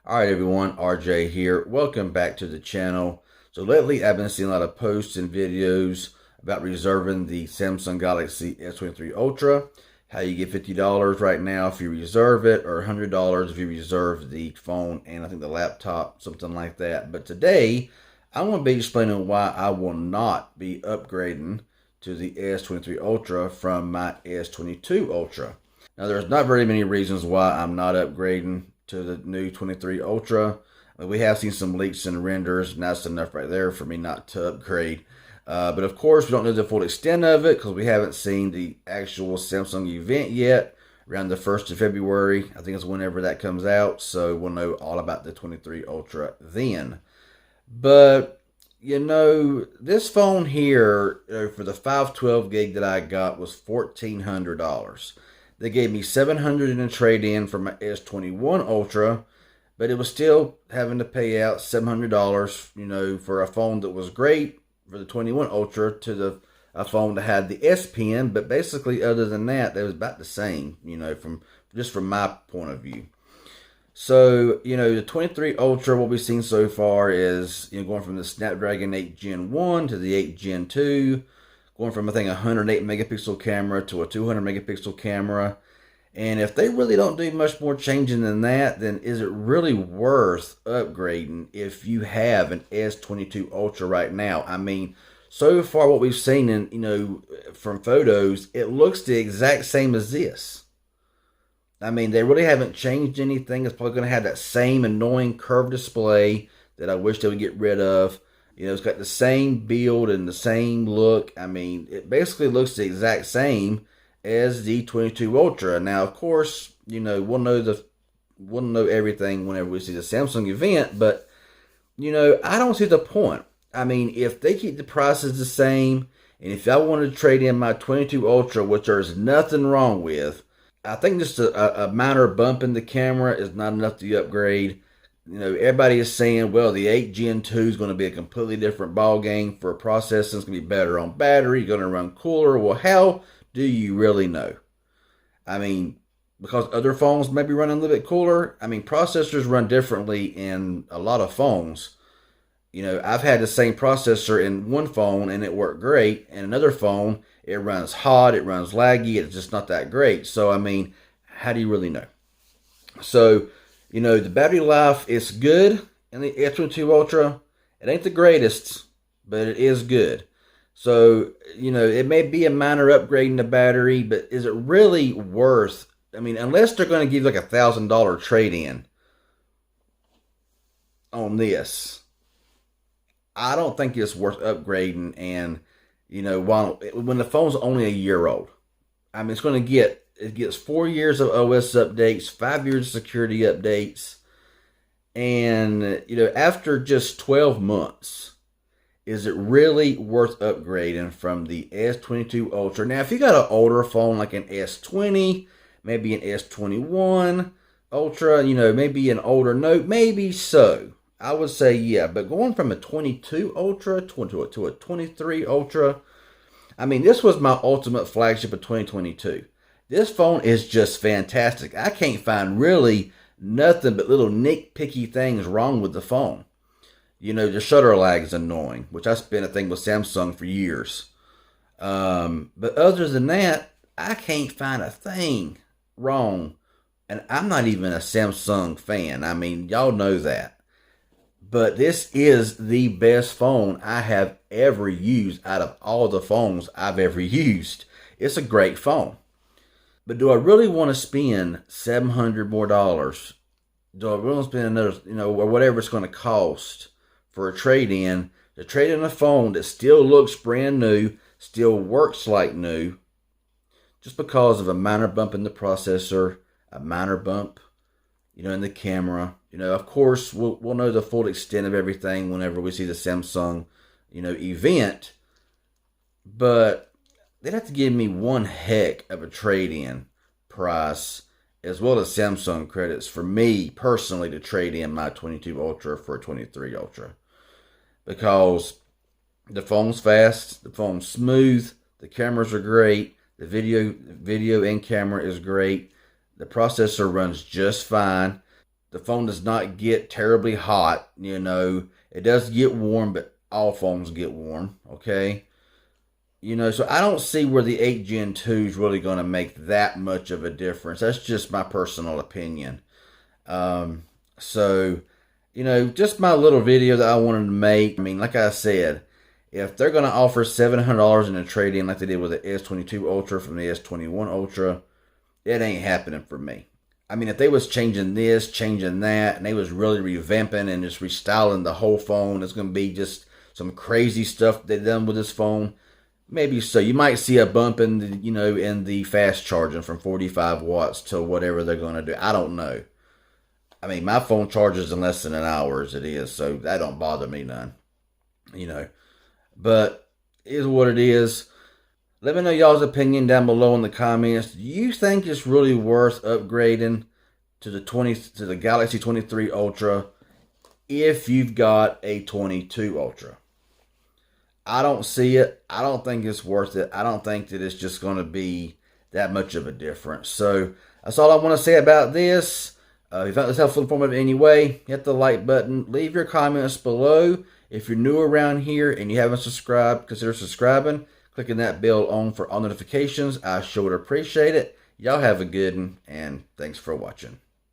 Alright everyone, RJ here. Welcome back to the channel. So lately I've been seeing a lot of posts and videos about reserving the Samsung Galaxy S23 Ultra. How you get $50 right now if you reserve it, or $100 if you reserve the phone and I think the laptop, something like that. But today I want to be explaining why I will not be upgrading to the S23 Ultra from my S22 Ultra. Now there's not very many reasons why I'm not upgrading to the new 23 Ultra. We have seen some leaks and renders, and that's enough right there for me not to upgrade. But of course, we don't know the full extent of it because we haven't seen the actual Samsung event yet. Around the 1st of February, I think it's whenever that comes out. So we'll know all about the 23 Ultra then. But, this phone here, for the 512 gig that I got was $1,400. They gave me $700 in a trade-in for my S21 Ultra, but it was still having to pay out $700, for a phone that was great for the 21 Ultra to a phone that had the S Pen. But basically, other than that, they was about the same, from my point of view. So, the 23 Ultra, what we've seen so far is, going from the Snapdragon 8 Gen 1 to the 8 Gen 2, going from, I think, a 108 megapixel camera to a 200 megapixel camera. And if they really don't do much more changing than that, then is it really worth upgrading if you have an S22 Ultra right now? I mean, so far what we've seen in, from photos, it looks the exact same as this. I mean, they really haven't changed anything. It's probably going to have that same annoying curved display that I wish they would get rid of. It's got the same build and the same look. I mean, it basically looks the exact same as the 22 Ultra. Now, of course, we'll know everything whenever we see the Samsung event, but I don't see the point. I mean, if they keep the prices the same, and if I wanted to trade in my 22 Ultra, which there's nothing wrong with, I think just a minor bump in the camera is not enough to upgrade. Everybody is saying, well, the 8 Gen 2 is going to be a completely different ball game for processing. It's going to be better on battery, going to run cooler. Well, how do you really know? I mean, because other phones may be running a little bit cooler. I mean, processors run differently in a lot of phones. I've had the same processor in one phone and it worked great. And another phone, it runs hot, it runs laggy, it's just not that great. So, I mean, how do you really know? So, the battery life is good in the S22 Ultra. It ain't the greatest, but it is good. So, it may be a minor upgrade in the battery, but is it really worth? I mean, unless they're going to give like $1,000 trade-in on this, I don't think it's worth upgrading. And, when the phone's only a year old, I mean, it gets 4 years of OS updates, 5 years of security updates. And, after just 12 months, is it really worth upgrading from the S22 Ultra? Now, if you got an older phone like an S20, maybe an S21 Ultra, maybe an older Note, maybe so. I would say, yeah. But going from a 22 Ultra to a 23 Ultra, I mean, this was my ultimate flagship of 2022. This phone is just fantastic. I can't find really nothing but little nitpicky things wrong with the phone. The shutter lag is annoying, which that's been a thing with Samsung for years. But other than that, I can't find a thing wrong. And I'm not even a Samsung fan. I mean, y'all know that. But this is the best phone I have ever used out of all the phones I've ever used. It's a great phone. But do I really want to spend $700 more? Do I really want to spend another, or whatever it's going to cost for a trade-in, to trade in a phone that still looks brand new, still works like new, just because of a minor bump in the processor, a minor bump, in the camera? Of course, we'll know the full extent of everything whenever we see the Samsung, event. But they'd have to give me one heck of a trade-in price, as well as Samsung credits, for me personally to trade in my 22 Ultra for a 23 Ultra. Because the phone's fast, the phone's smooth, the cameras are great, the video and camera is great, the processor runs just fine. The phone does not get terribly hot. You know, it does get warm, but all phones get warm. Okay. You know, so I don't see where the 8 Gen 2 is really going to make that much of a difference. That's just my personal opinion. Um, so, you know, just my little video that I wanted to make. I mean, like I said, if they're going to offer $700 in a trade-in like they did with the S22 Ultra from the S21 Ultra, it ain't happening for me. I mean, if they was changing this, changing that, and they was really revamping and just restyling the whole phone, it's going to be just some crazy stuff they done with this phone. Maybe so. You might see a bump in the, you know, in the fast charging from 45 watts to whatever they're going to do. I don't know. I mean, my phone charges in less than an hour as it is, so that don't bother me none. You know, but it is what it is. Let me know y'all's opinion down below in the comments. Do you think it's really worth upgrading to the Galaxy 23 Ultra if you've got a 22 Ultra? I don't see it. I don't think it's worth it. I don't think that it's just going to be that much of a difference. So that's all I want to say about this. If you found this helpful, informative in any way, hit the like button. Leave your comments below. If you're new around here and you haven't subscribed, consider subscribing. Clicking that bell on for all notifications. I sure would appreciate it. Y'all have a good one, and thanks for watching.